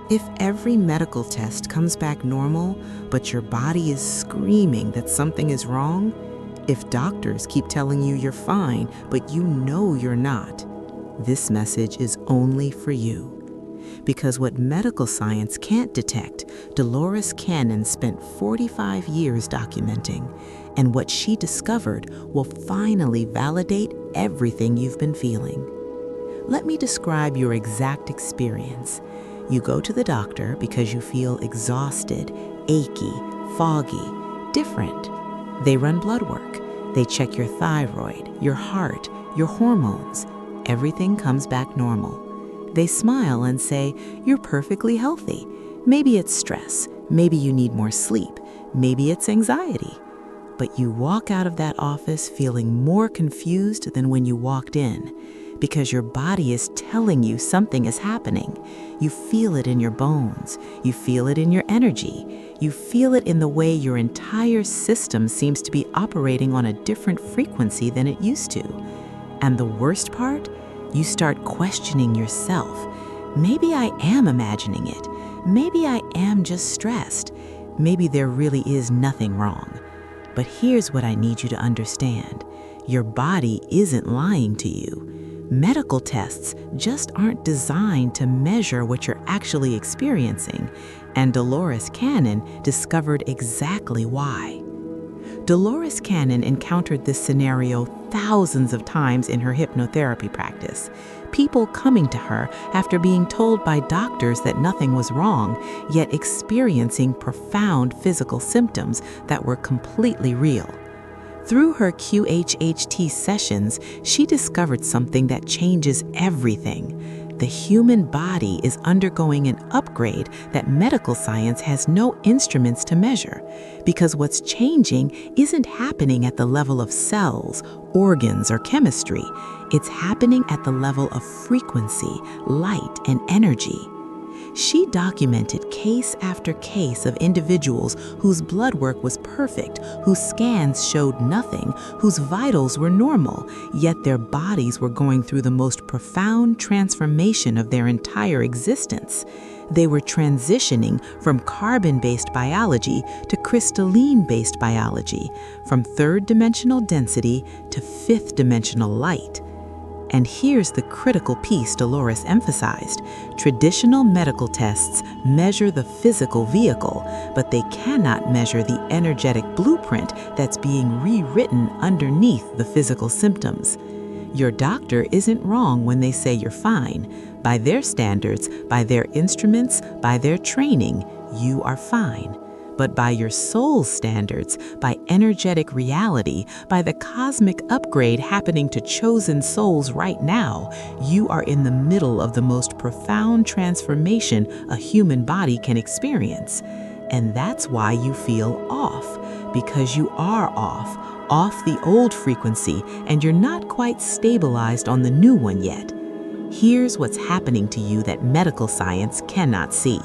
If every medical test comes back normal, but your body is screaming that something is wrong, if doctors keep telling you you're fine, but you know you're not, this message is only for you. Because what medical science can't detect, Dolores Cannon spent 45 years documenting, and what she discovered will finally validate everything you've been feeling. Let me describe your exact experience. You go to the doctor because you feel exhausted, achy, foggy, different. They run blood work. They check your thyroid, your heart, your hormones. Everything comes back normal. They smile and say, "You're perfectly healthy." Maybe it's stress. Maybe you need more sleep. Maybe it's anxiety. But you walk out of that office feeling more confused than when you walked in, because your body is telling you something is happening. You feel it in your bones. You feel it in your energy. You feel it in the way your entire system seems to be operating on a different frequency than it used to. And the worst part? You start questioning yourself. Maybe I am imagining it. Maybe I am just stressed. Maybe there really is nothing wrong. But here's what I need you to understand. Your body isn't lying to you. Medical tests just aren't designed to measure what you're actually experiencing, and Dolores Cannon discovered exactly why. Dolores Cannon encountered this scenario thousands of times in her hypnotherapy practice. People coming to her after being told by doctors that nothing was wrong, yet experiencing profound physical symptoms that were completely real. Through her QHHT sessions, she discovered something that changes everything. The human body is undergoing an upgrade that medical science has no instruments to measure, because what's changing isn't happening at the level of cells, organs, or chemistry. It's happening at the level of frequency, light, and energy. She documented case after case of individuals whose blood work was perfect, whose scans showed nothing, whose vitals were normal, yet their bodies were going through the most profound transformation of their entire existence. They were transitioning from carbon-based biology to crystalline-based biology, from third-dimensional density to fifth-dimensional light. And here's the critical piece Dolores emphasized. Traditional medical tests measure the physical vehicle, but they cannot measure the energetic blueprint that's being rewritten underneath the physical symptoms. Your doctor isn't wrong when they say you're fine. By their standards, by their instruments, by their training, you are fine. But by your soul's standards, by energetic reality, by the cosmic upgrade happening to chosen souls right now, you are in the middle of the most profound transformation a human body can experience. And that's why you feel off, because you are off the old frequency, and you're not quite stabilized on the new one yet. Here's what's happening to you that medical science cannot see.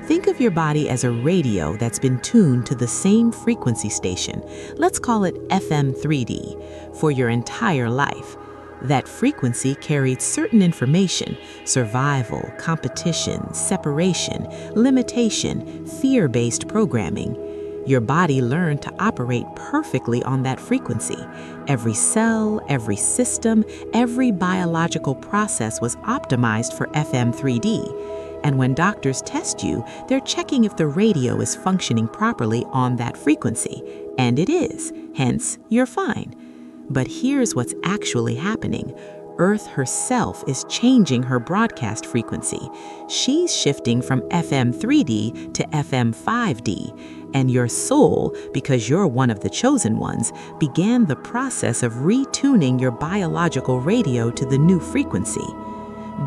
Think of your body as a radio that's been tuned to the same frequency station, let's call it FM 3D, for your entire life. That frequency carried certain information: survival, competition, separation, limitation, fear-based programming. Your body learned to operate perfectly on that frequency. Every cell, every system, every biological process was optimized for FM 3D. And when doctors test you, they're checking if the radio is functioning properly on that frequency. And it is, hence, you're fine. But here's what's actually happening. Earth herself is changing her broadcast frequency. She's shifting from FM 3D to FM 5D. And your soul, because you're one of the chosen ones, began the process of retuning your biological radio to the new frequency.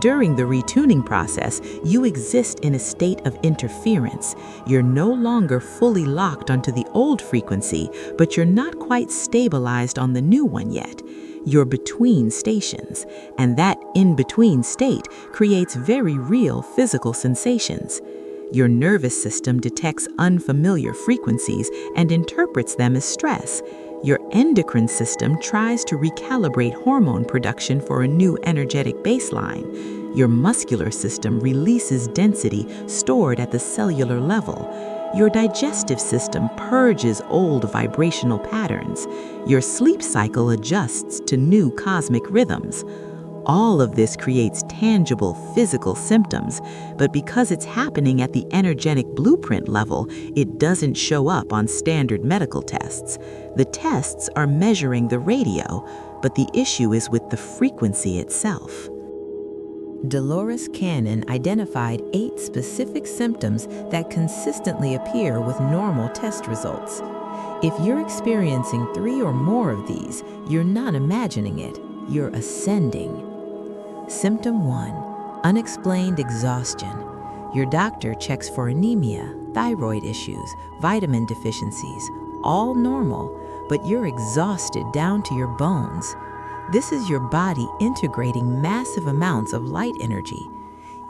During the retuning process, you exist in a state of interference. You're no longer fully locked onto the old frequency, but you're not quite stabilized on the new one yet. You're between stations, and that in-between state creates very real physical sensations. Your nervous system detects unfamiliar frequencies and interprets them as stress. Your endocrine system tries to recalibrate hormone production for a new energetic baseline. Your muscular system releases density stored at the cellular level. Your digestive system purges old vibrational patterns. Your sleep cycle adjusts to new cosmic rhythms. All of this creates tangible physical symptoms, but because it's happening at the energetic blueprint level, it doesn't show up on standard medical tests. The tests are measuring the radio, but the issue is with the frequency itself. Dolores Cannon identified 8 specific symptoms that consistently appear with normal test results. If you're experiencing 3 or more of these, you're not imagining it, you're ascending. Symptom 1, unexplained exhaustion. Your doctor checks for anemia, thyroid issues, vitamin deficiencies, all normal, but you're exhausted down to your bones. This is your body integrating massive amounts of light energy.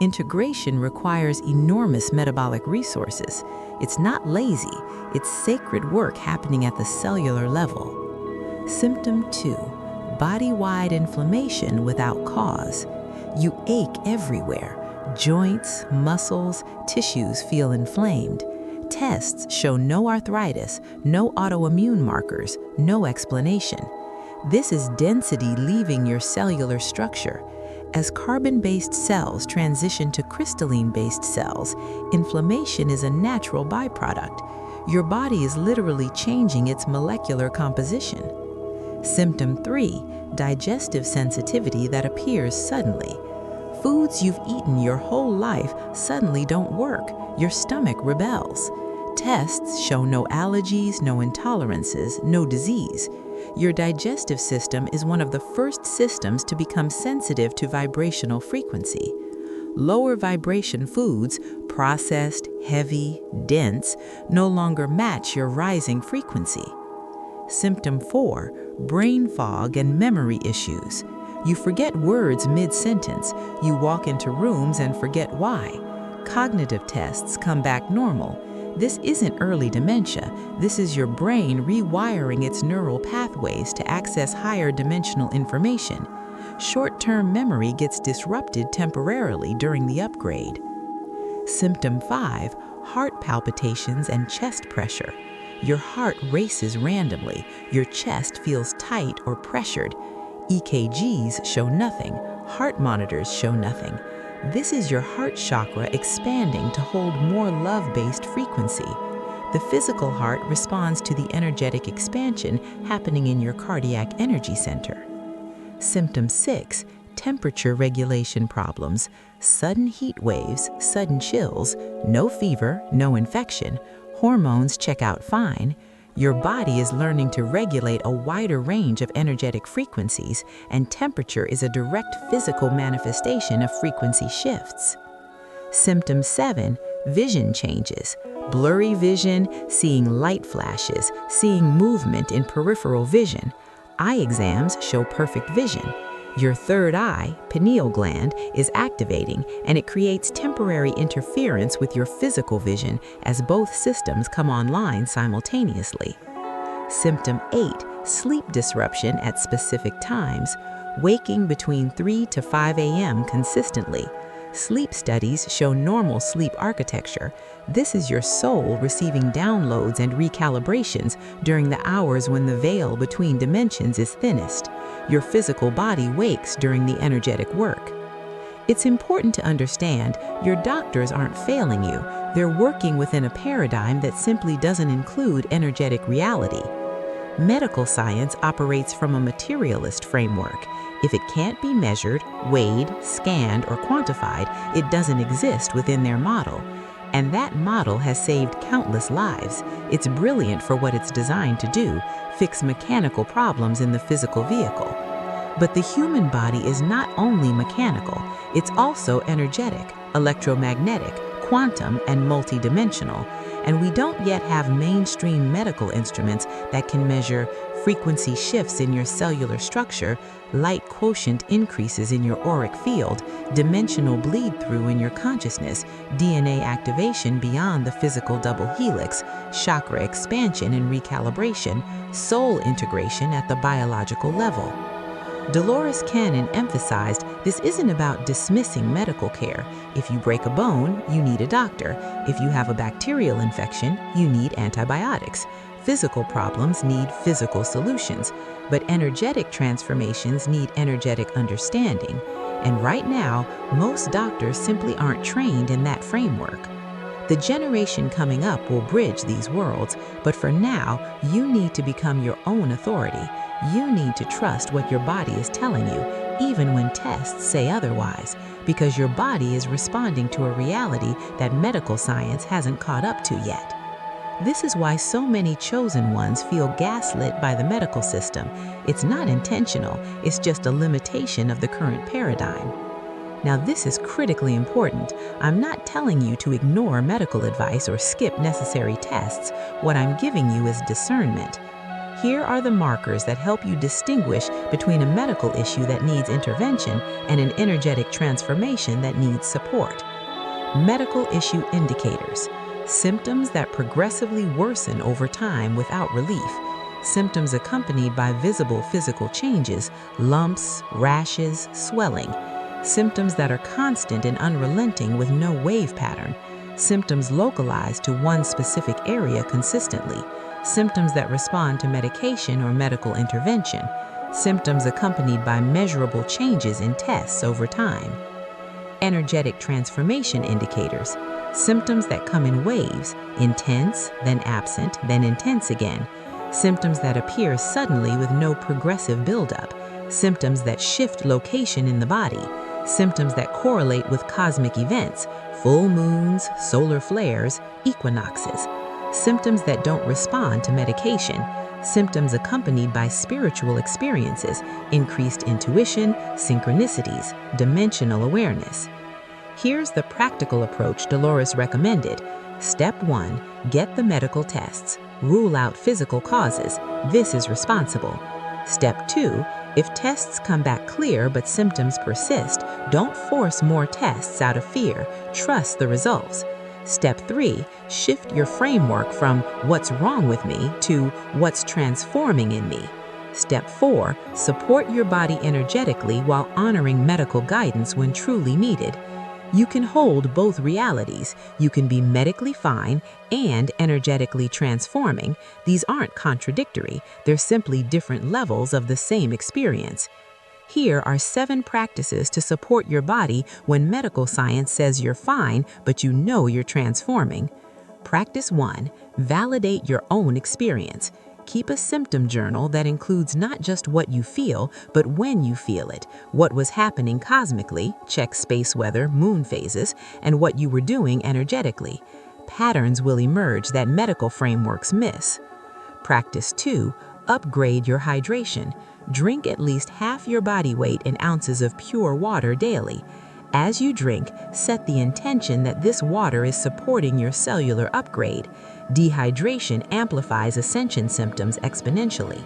Integration requires enormous metabolic resources. It's not lazy, it's sacred work happening at the cellular level. Symptom 2, body-wide inflammation without cause. You ache everywhere. Joints, muscles, tissues feel inflamed. Tests show no arthritis, no autoimmune markers, no explanation. This is density leaving your cellular structure. As carbon-based cells transition to crystalline-based cells, inflammation is a natural byproduct. Your body is literally changing its molecular composition. Symptom 3, digestive sensitivity that appears suddenly. Foods you've eaten your whole life suddenly don't work. Your stomach rebels. Tests show no allergies, no intolerances, no disease. Your digestive system is one of the first systems to become sensitive to vibrational frequency. Lower vibration foods, processed, heavy, dense, no longer match your rising frequency. Symptom 4, brain fog and memory issues. You forget words mid-sentence. You walk into rooms and forget why. Cognitive tests come back normal. This isn't early dementia. This is your brain rewiring its neural pathways to access higher dimensional information. Short-term memory gets disrupted temporarily during the upgrade. Symptom 5, heart palpitations and chest pressure. Your heart races randomly. Your chest feels tight or pressured. EKGs show nothing. Heart monitors show nothing. This is your heart chakra expanding to hold more love-based frequency. The physical heart responds to the energetic expansion happening in your cardiac energy center. Symptom 6, temperature regulation problems. Sudden heat waves, sudden chills, no fever, no infection. Hormones check out fine. Your body is learning to regulate a wider range of energetic frequencies, and temperature is a direct physical manifestation of frequency shifts. Symptom 7, vision changes. Blurry vision, seeing light flashes, seeing movement in peripheral vision. Eye exams show perfect vision. Your third eye, pineal gland, is activating, and it creates temporary interference with your physical vision as both systems come online simultaneously. Symptom 8, sleep disruption at specific times, waking between 3 to 5 a.m. consistently. Sleep studies show normal sleep architecture. This is your soul receiving downloads and recalibrations during the hours when the veil between dimensions is thinnest. Your physical body wakes during the energetic work. It's important to understand your doctors aren't failing you. They're working within a paradigm that simply doesn't include energetic reality. Medical science operates from a materialist framework. If it can't be measured, weighed, scanned, or quantified, it doesn't exist within their model. And that model has saved countless lives. It's brilliant for what it's designed to do, fix mechanical problems in the physical vehicle. But the human body is not only mechanical, it's also energetic, electromagnetic, quantum, and multidimensional. And we don't yet have mainstream medical instruments that can measure frequency shifts in your cellular structure, light quotient increases in your auric field, dimensional bleed-through in your consciousness, DNA activation beyond the physical double helix, chakra expansion and recalibration, soul integration at the biological level. Dolores Cannon emphasized this isn't about dismissing medical care. If you break a bone, you need a doctor. If you have a bacterial infection, you need antibiotics. Physical problems need physical solutions, but energetic transformations need energetic understanding. And right now, most doctors simply aren't trained in that framework. The generation coming up will bridge these worlds, but for now, you need to become your own authority. You need to trust what your body is telling you, even when tests say otherwise, because your body is responding to a reality that medical science hasn't caught up to yet. This is why so many chosen ones feel gaslit by the medical system. It's not intentional, it's just a limitation of the current paradigm. Now, this is critically important. I'm not telling you to ignore medical advice or skip necessary tests. What I'm giving you is discernment. Here are the markers that help you distinguish between a medical issue that needs intervention and an energetic transformation that needs support. Medical issue indicators. Symptoms that progressively worsen over time without relief. Symptoms accompanied by visible physical changes, lumps, rashes, swelling. Symptoms that are constant and unrelenting with no wave pattern. Symptoms localized to one specific area consistently. Symptoms that respond to medication or medical intervention. Symptoms accompanied by measurable changes in tests over time. Energetic transformation indicators. Symptoms that come in waves, intense, then absent, then intense again. Symptoms that appear suddenly with no progressive buildup. Symptoms that shift location in the body. Symptoms that correlate with cosmic events, full moons, solar flares, equinoxes. Symptoms that don't respond to medication. Symptoms accompanied by spiritual experiences, increased intuition, synchronicities, dimensional awareness. Here's the practical approach Dolores recommended. Step 1, get the medical tests. Rule out physical causes. This is responsible. Step 2, if tests come back clear but symptoms persist, don't force more tests out of fear. Trust the results. Step 3, shift your framework from what's wrong with me to what's transforming in me. Step 4, support your body energetically while honoring medical guidance when truly needed. You can hold both realities. You can be medically fine and energetically transforming. These aren't contradictory. They're simply different levels of the same experience. Here are 7 practices to support your body when medical science says you're fine, but you know you're transforming. Practice 1, validate your own experience. Keep a symptom journal that includes not just what you feel, but when you feel it, what was happening cosmically, check space weather, moon phases, and what you were doing energetically. Patterns will emerge that medical frameworks miss. Practice 2, upgrade your hydration. Drink at least half your body weight in ounces of pure water daily. As you drink, set the intention that this water is supporting your cellular upgrade. Dehydration amplifies ascension symptoms exponentially.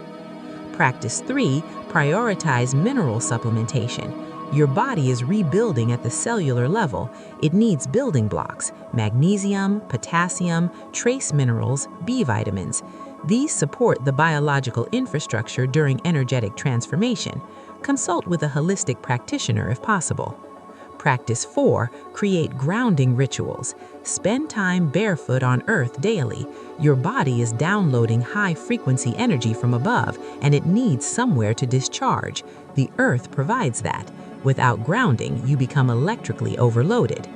Practice 3, prioritize mineral supplementation. Your body is rebuilding at the cellular level. It needs building blocks, magnesium, potassium, trace minerals, B vitamins. These support the biological infrastructure during energetic transformation. Consult with a holistic practitioner if possible. Practice 4, create grounding rituals. Spend time barefoot on earth daily. Your body is downloading high-frequency energy from above, and it needs somewhere to discharge. The earth provides that. Without grounding, you become electrically overloaded.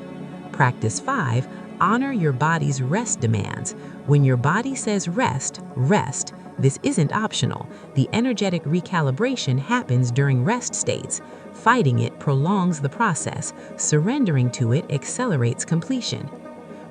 Practice 5, honor your body's rest demands. When your body says rest, rest. This isn't optional. The energetic recalibration happens during rest states. Fighting it prolongs the process. Surrendering to it accelerates completion.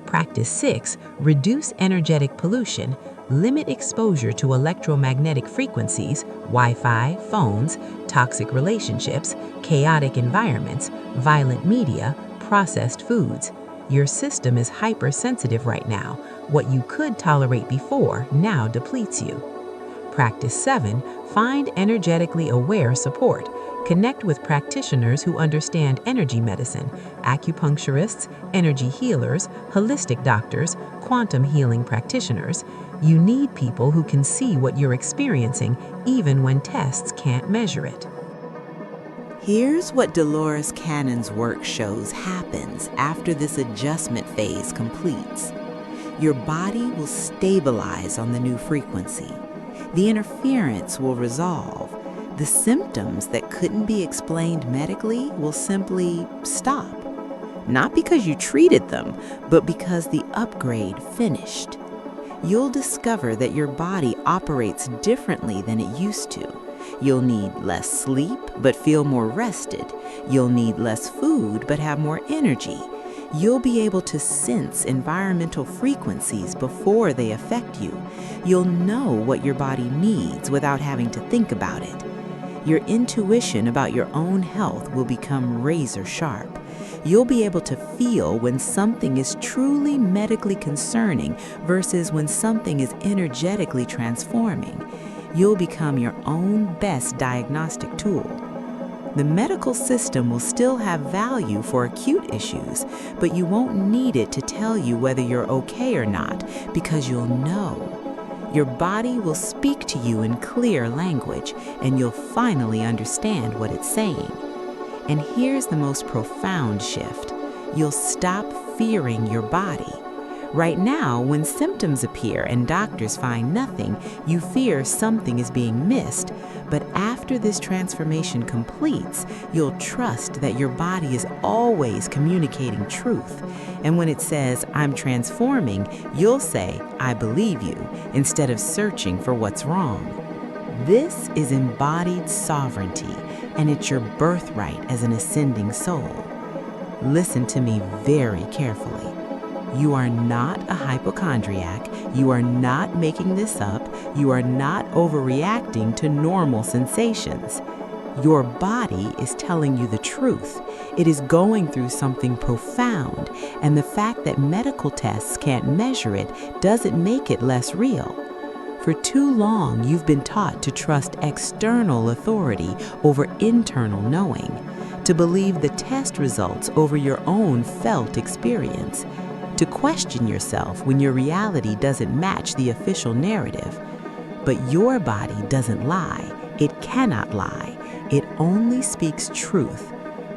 Practice 6, reduce energetic pollution. Limit exposure to electromagnetic frequencies, Wi-Fi, phones, toxic relationships, chaotic environments, violent media, processed foods. Your system is hypersensitive right now. What you could tolerate before now depletes you. Practice 7, find energetically aware support. Connect with practitioners who understand energy medicine, acupuncturists, energy healers, holistic doctors, quantum healing practitioners. You need people who can see what you're experiencing even when tests can't measure it. Here's what Dolores Cannon's work shows happens after this adjustment phase completes. Your body will stabilize on the new frequency. The interference will resolve. The symptoms that couldn't be explained medically will simply stop. Not because you treated them, but because the upgrade finished. You'll discover that your body operates differently than it used to. You'll need less sleep, but feel more rested. You'll need less food, but have more energy. You'll be able to sense environmental frequencies before they affect you. You'll know what your body needs without having to think about it. Your intuition about your own health will become razor sharp. You'll be able to feel when something is truly medically concerning versus when something is energetically transforming. You'll become your own best diagnostic tool. The medical system will still have value for acute issues, but you won't need it to tell you whether you're okay or not, because you'll know. Your body will speak to you in clear language, and you'll finally understand what it's saying. And here's the most profound shift. You'll stop fearing your body. Right now, when symptoms appear and doctors find nothing, you fear something is being missed. But after this transformation completes, you'll trust that your body is always communicating truth. And when it says, "I'm transforming," you'll say, "I believe you," instead of searching for what's wrong. This is embodied sovereignty, and it's your birthright as an ascending soul. Listen to me very carefully. You are not a hypochondriac. You are not making this up. You are not overreacting to normal sensations. Your body is telling you the truth. It is going through something profound, and the fact that medical tests can't measure it doesn't make it less real. For too long, you've been taught to trust external authority over internal knowing, to believe the test results over your own felt experience, to question yourself when your reality doesn't match the official narrative. But your body doesn't lie. It cannot lie. It only speaks truth.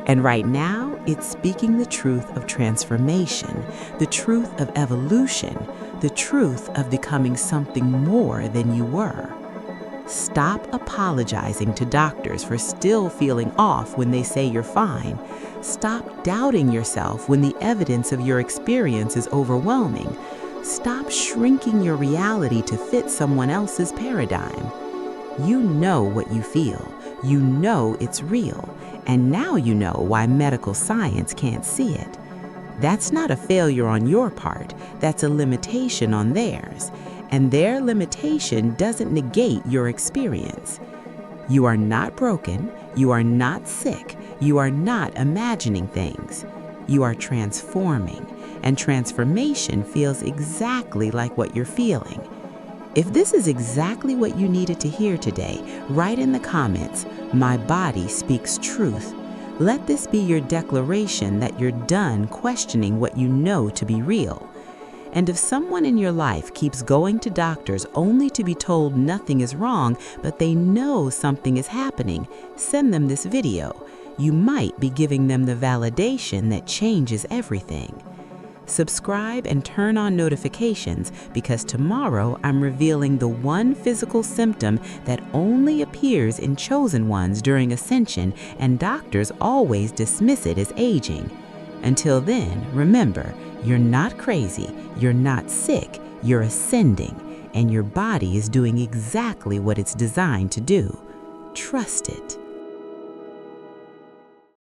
And right now, it's speaking the truth of transformation, the truth of evolution, the truth of becoming something more than you were. Stop apologizing to doctors for still feeling off when they say you're fine. Stop doubting yourself when the evidence of your experience is overwhelming. Stop shrinking your reality to fit someone else's paradigm. You know what you feel. You know it's real. And now you know why medical science can't see it. That's not a failure on your part. That's a limitation on theirs. And their limitation doesn't negate your experience. You are not broken. You are not sick. You are not imagining things. You are transforming. And transformation feels exactly like what you're feeling. If this is exactly what you needed to hear today, write in the comments, "My body speaks truth." Let this be your declaration that you're done questioning what you know to be real. And if someone in your life keeps going to doctors only to be told nothing is wrong, but they know something is happening, send them this video. You might be giving them the validation that changes everything. Subscribe and turn on notifications, because tomorrow I'm revealing the one physical symptom that only appears in chosen ones during ascension, and doctors always dismiss it as aging. Until then, remember, you're not crazy, you're not sick, you're ascending, and your body is doing exactly what it's designed to do. Trust it.